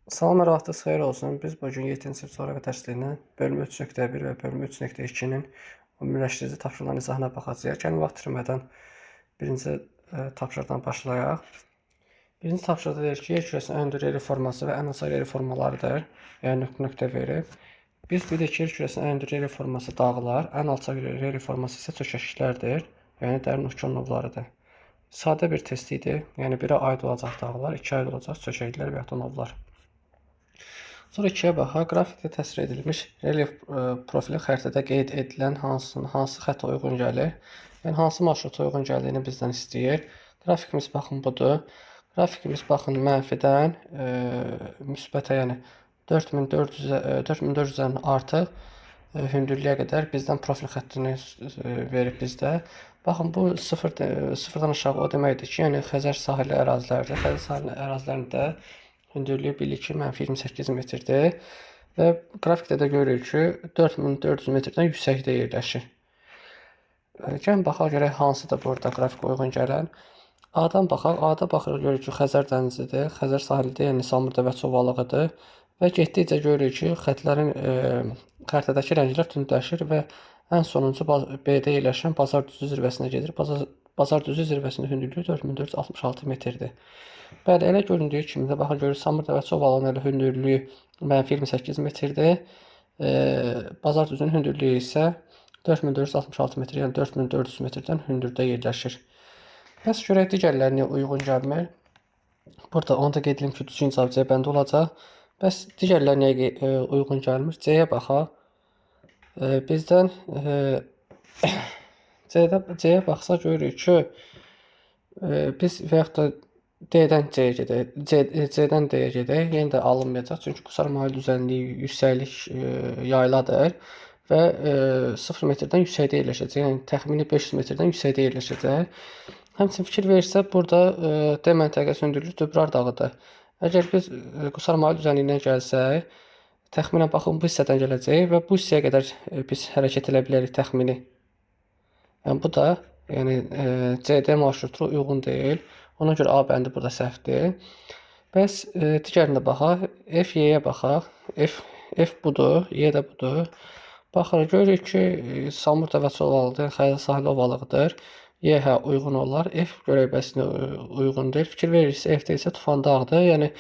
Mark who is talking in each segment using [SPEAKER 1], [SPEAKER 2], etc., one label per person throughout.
[SPEAKER 1] Salamlar, vaxtınız xeyir olsun. Biz bugün 7-ci sinif coğrafya dərsliyinin bölümü 3.1 və bölümü 3.2-nin ümumiləşdirici tapşırıqların izahına baxacağıq. Gəlin vaxt itirmədən birinci tapşırıqdan başlayaq. Birinci tapşırıqda deyir ki, yer kürəsinin ən hündür yeri forması və ən alçaq yeri formalarıdır. Yəni nöqtə verib. Biz bilirik ki, yer kürəsinin ən hündür yeri forması dağlar, ən alçaq yeri forması isə çökəkliklərdir. Yəni dərin okeanovlarıdır. Sadə bir test idi. Yəni birə aid olacaq dağlar, 2 aid olacaq çökəkliklər və ya okeanovlar. Sonra 2-yə baxaq. Qrafikdə təsvir edilmiş relyef profili xəritədə qeyd edilən hansı xəttə uyğun gəlir? Yəni hansı marşruta uyğun gəldiyini bizdən istəyir. Qrafikimiz baxın budur. Qrafikimiz baxın mənfidən müsbətə, yəni 4400-dən artıq hündürlüyə qədər bizdən profil xəttini verib bizdə. Baxın bu sıfırdan aşağı o deməkdir ki, yəni Xəzər sahili ərazilərdir. Xəzər sahili ərazilərində hündürlüyü bilirik ki, -28 metrdir və qrafikdə də görürük ki, 4400 metrdən yüksəkdə yerləşir. Gəlin baxaq görək hansıdır burada qrafik uyğun gələn. A-dan baxaq. A-da baxırıq görürük ki, Xəzər dənizidir, Xəzər sahilidir, yəni Samurda və Çovalıqıdır və getdikcə görürük ki, xəttlərin xəritədəki rənglər tündləşir və ən sonuncu B-də yerləşən Bazar düzü zirvəsinə gedir. Bazar düzü zirvəsinin hündürlüyü 4466 metrdir. Bəli, elə göründüyü kimi də baxın görürük, Samurda və Çovalığın elə hündürlüyü -28 metrdir. Bazar düzünün hündürlüyü isə 4466 metr, yəni 4400 metrdən hündürdə yerləşir. Bəs görək digərlərinə uyğun gəlmir. Burada onu da qeyd edelim ki, düzgün cavab C bəndə olacaq. Bəs digərlərinə uyğun gəlmir. C-yə baxaq. Bizdən C-yə baxsaq görürük ki, biz və yaxud da D-dən C-yə gedək, C-dən D-yə gedək, yenə də alınmayacaq. Çünki qusar mail düzənliyi yüksəklik yayladır və 0 metrdən yüksəkdə yerləşəcək. Yəni təxmini 500 metrdən yüksəkdə yerləşəcək. Həmçinin fikir verirsə, burada D məntəqəsi hündürlüyü Dübrar dağıdır. Əgər biz qusar mail düzənliyinə gəlsək, təxminən baxın bu hissədən gələcək və bu hissəyə qədər biz hərəkət edə bilərik təxmini. Yəni bu da CD marşrutu uyğun deyil. Ona görə A bəndi burada səhvdir. Bəs digərinə baxaq. F, Y-yə baxaq. F budur, Y də budur. Baxırıq, görürük ki, Samurda və Çovalıqdır, Xəzər sahili ovalıqdır. Y hə uyğun olar. F görək bəsinə uyğun deyil. Fikir verirsə, F-də isə Tufan dağdır. Yəni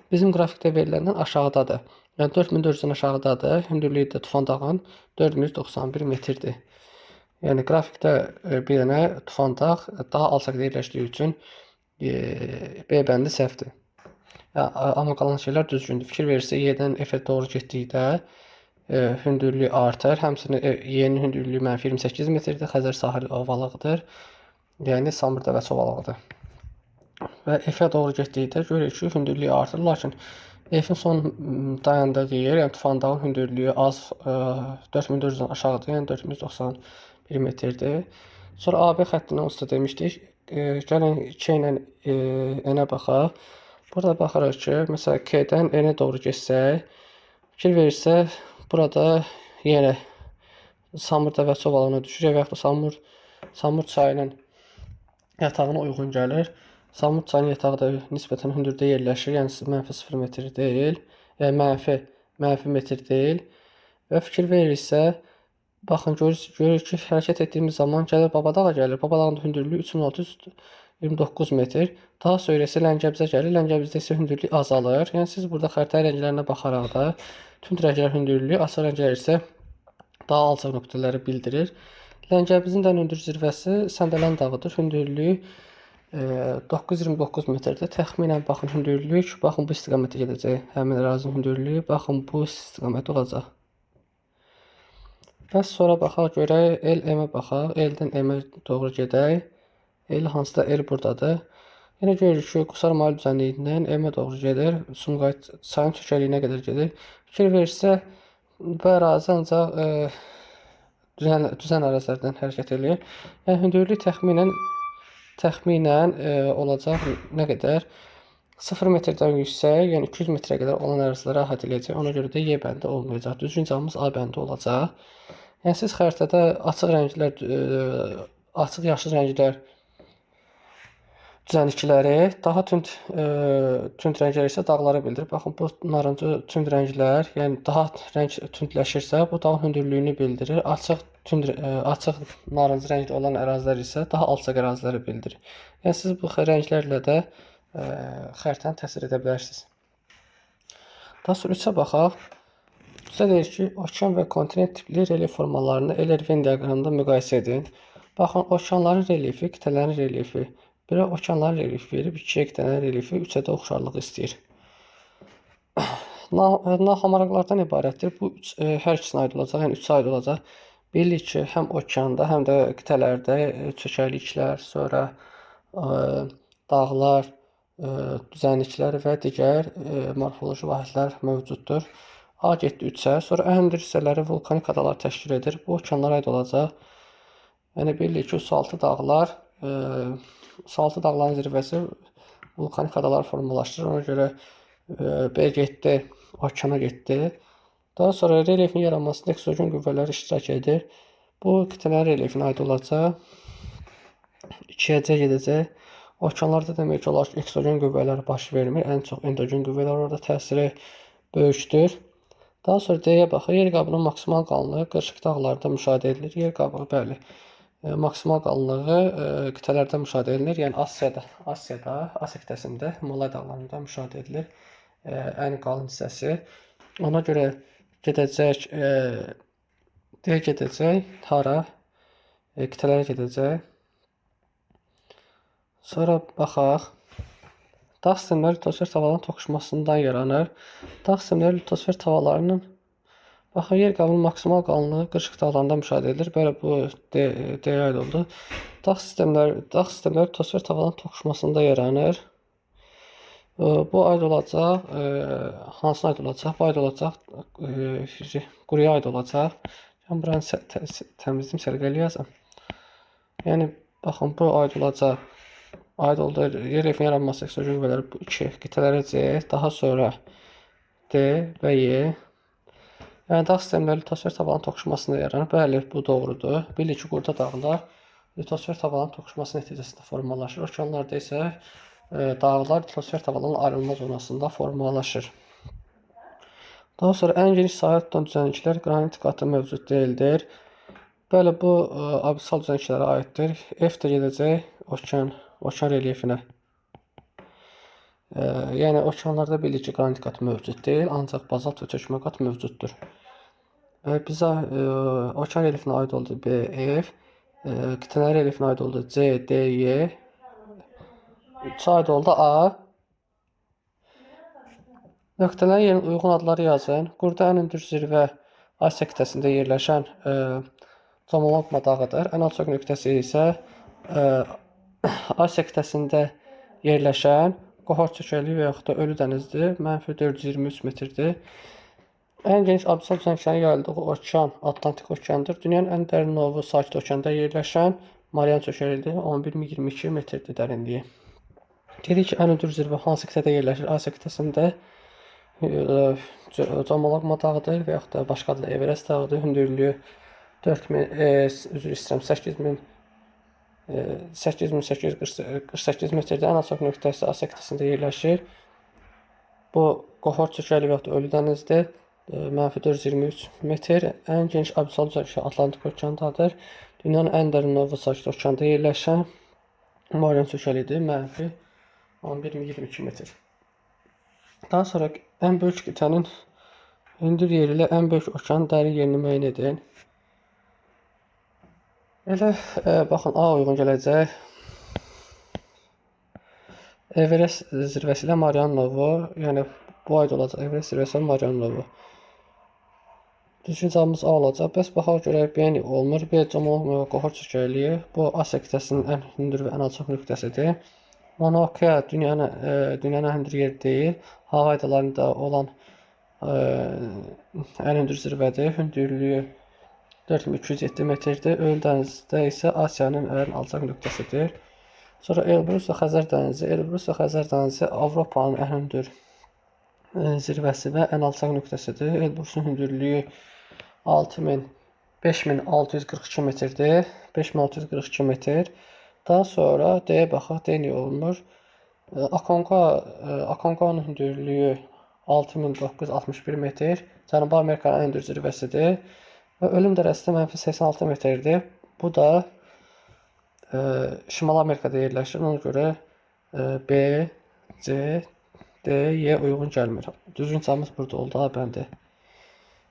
[SPEAKER 1] bizim qrafikdə veriləndən aşağıdadır. Yəni 4400-dən aşağıdadır. Hündürlüyü də Tufan dağın 491 metrdir. Yəni qrafikdə bir dənə Tufan dağ daha alçaqda yerləşdiyi üçün B bəndi səhvdir. Amma qalan şeylər düzgündür. Fikir verirsə, Y-dən F-ə doğru getdikdə hündürlüyü artır. Həmçinin Y-nin hündürlüyü -28 metrdir. Xəzər sahili ovalıqdır. Yəni Samurda və Çovalıqdır. Və F-ə doğru getdikdə görürük ki, hündürlüyü artır. Lakin F-in son dayandığı yer, yəni Tufan dağın hündürlüyü az 4400-dən aşağıdır. Yəni 491 metrdir. Sonra AB xəttindən onsuz da demişdik. Gəlin K ilə N-ə baxaq. Burada baxırıq ki, məsələn K-dən N-ə doğru geçsək, fikir verirsə, burada yenə Samurda və Çovalığına düşür və yaxud da Samur çayının yatağına uyğun gəlir. Samur çayının yatağı da nisbətən hündürdə yerləşir, yəni -0 metr deyil, yəni mənfi metr deyil. Və fikir verirsə, baxın görürük ki, hərəkət etdiyimiz zaman gəlir Babadağa gəlir. Babadağın hündürlüyü 3629 metr. Daha sonra isə Ləngəbizə gəlir. Ləngəbizdə isə hündürlük azalır. Yəni siz burada xəritə rənglərinə baxaraq da tünd rənglər hündürlüyü, açıq rənglər isə daha alçaq nöqtələri bildirir. Ləngəbizin də hündür zirvəsi Səndələn dağıdır. Hündürlüyü 929 metrdir. Təxminən baxın hündürlük, baxın bu istiqamətə gedəcək. Həmin ərazinin hündürlüyü, baxın bu istiqamət olacaq. Bəs sonra baxaq görək, L-M-ə baxaq. L-dən M-ə doğru gedək. L hansıda L buradadır. Yenə görürük ki, qusar mail düzənliyindən M-ə doğru gedir. Sumqayıt çayın çökəkliyinə qədər gedir. Fikir verirsə, bu ərazi ancaq düzən ərazilərdən hərəkət edir. Yəni hündürlük təxminən olacaq nə qədər? 0 metrdən yüksək, yəni 200 metrə qədər olan əraziləri əhatə edəcək. Ona görə də Y bəndi olmayacaq. Düzgün cavabımız A bəndi olacaq. Yəni siz xəritədə açıq yaşıl rənglər düzənlikləri, daha tünd rənglər isə dağları bildirir. Baxın, bu narıncı tünd rənglər, yəni daha rəng tündləşirsə, bu dağın hündürlüyünü bildirir. Açıq narıncı rəngli olan ərazilər isə daha alçaq əraziləri bildirir. Yəni siz bu rənglərlə də xəritəni təsvir edə bilərsiniz. Daha sonra 3-ə baxaq. 3-də deyir ki, okean və kontinent tipli relyef formalarını Ehlers-Venn diaqramında müqayisə edin. Baxın, okeanların relyefi, qitələrin relyefi. Birə okeanların relyefi verib, 2-yə qitələrin relyefi, 3-ə də oxşarlıq istəyir. Nahamaraqlardan ibarətdir. Bu hər ikisinə aid olacaq, yəni 3-ə aid olacaq. Bilirik ki, həm okeanda, həm də qitələrdə çökəkliklər, sonra dağlar, düzənliklər və digər morfoloji vahidlər mövcuddur. A getdi 3-ə, sonra ən hündür hissələri vulkanik adalar təşkil edir. Bu okeanlara aid olacaq. Yəni bilirik ki, sualtı dağların zirvəsi vulkanik adalar formalaşdırır. Ona görə B getdi, okeana getdi. Daha sonra relyefin yaranmasında eksogen qüvvələr iştirak edir. Bu qitələrin relyefinə aid olacaq. 2-yə C gedəcək. Okeanlarda demək olar ki, eksogen qüvvələr baş vermir. Ən çox endogen qüvvələr orada təsiri böyükdür. Daha sonra D-yə baxır. Yer qabının maksimal qalınlığı qırışıq dağlarda müşahidə edilir. Yer qabığı, bəli, maksimal qalınlığı qitələrdə müşahidə edilir. Yəni Asiyada, Asiya qitəsində, Himalay dağlarında müşahidə edilir. Ən qalın hissəsi. Ona görə gedəcək, D gedəcək, hara? Qitələrə gedəcək. Sonra baxaq. Dağ sistemləri litosfer tavalarının toqquşmasından yaranır. Dağ sistemləri litosfer tavalarının baxın, yer qabının maksimal qalınlığı qırışıq dağlarında müşahidə edilir. Belə bu D-yə aid oldu. Dağ sistemləri litosfer tavalarının toqquşmasında yaranır. Bu aid olacaq, hansına aid olacaq? Bu aid olacaq, quruya aid olacaq. Yəni, buranı təmizliyim, səliqəli yazım. Yəni, baxın, bu aid olacaq. Aid oldu relyefin yaranması eksogen qüvvələri bu 2 qitələrə C, daha sonra D və Y. Yəni, dağ sistemləri litosfer tavalarının toqquşmasında yaranır. Bəli, bu doğrudur. Bilirik ki, burada dağlar litosfer tavalarının toqquşması nəticəsində formalaşır. Okeanlarda isə dağlar litosfer tavalarının ayrılma zonasında formalaşır. Daha sonra ən geniş sahə tutan düzənliklər qranit qatı mövcud deyildir. Bəli, bu abissal düzənliklərə aiddir. F də gedəcək okean relyefinə. Yəni, okeanlarda bilirik ki, qranit qat mövcud deyil, ancaq bazalt və çökmə qat mövcuddur. Bizə okean relyefinə aid oldu B, F, qitələrin relyefinə aid oldu C, D, Y, 3-ə aid oldu A. Nöqtələrin yerinə uyğun adları yazın. Burada ən hündür zirvə Asiya qitəsində yerləşən Jomolungma dağıdır. Ən alçaq nöqtəsi isə Asiya qitəsində yerləşən qohor çökəkliyi və yaxud da ölü dənizdir. -423 metrdir. Ən geniş abissal düzənliklərin yayıldığı okean Atlantik okeandır. Dünyanın ən dərin novu Sakit okeanda yerləşən Mariana çökəkliyidir. 11.022 metrdir dərinliyi. Dedik ki, ən hündür zirvə hansı qitədə yerləşir? Asiya qitəsində Jomolungma dağıdır və yaxud da başqa adla Everest dağıdır. Hündürlüyü 8848 metrdə, ən alçaq nöqtəsi Asiya qitəsində yerləşir. Bu qohor çökəkliyi və yaxud da ölü dənizdir. -423 metr. Ən geniş abissal düzənlik Atlantik okeandadır. Dünyanın ən dərin novu Sakit okeanda yerləşən Mariana çökəkliyidir. -11.022 metr. Daha sonra ən böyük qitənin hündür yeri ilə ən böyük okeanın dərin yerini müəyyən edin. Elə, baxın, A uyğun gələcək. Everest zirvəsi ilə Mariana novu, yəni bu aid olacaq Everest zirvəsi ilə Mariana novu. Düzgün cavabımız A olacaq. Bəs baxaq görək, B olmur. B Jomolungma qohor çökəkliyi. Bu Asiya qitəsinin ən hündür və ən alçaq nöqtəsidir. Mauna Kea dünyanın ən hündür yeri deyil. Hava adalarında olan ən hündür zirvədir. Hündürlüyü 4207 metrdir. Ölü dənizdə isə Asiyanın ən alçaq nöqtəsidir. Sonra Elbrus və Xəzər dənizi. Elbrus və Xəzər dənizi Avropanın ən hündür zirvəsi və ən alçaq nöqtəsidir. Elbrusun hündürlüyü 5642 metrdir. 5642 metr. Daha sonra D-yə baxaq, D niyə olmur? Akonqanın hündürlüyü 6961 metr, Cənubi Amerikanın ən hündür zirvəsidir və ölüm dərəcəsi -86 metrdir. Bu da Şimali Amerikada yerləşir. Ona görə B, C, D, Y uyğun gəlmir. Düzgün cavabımız burada oldu. A bəndi.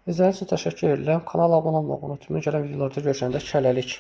[SPEAKER 1] İzlədiyiniz üçün təşəkkür edirəm. Kanala abunə olmağı unutmayın. Gələn videolarda görüşəndə hələlik.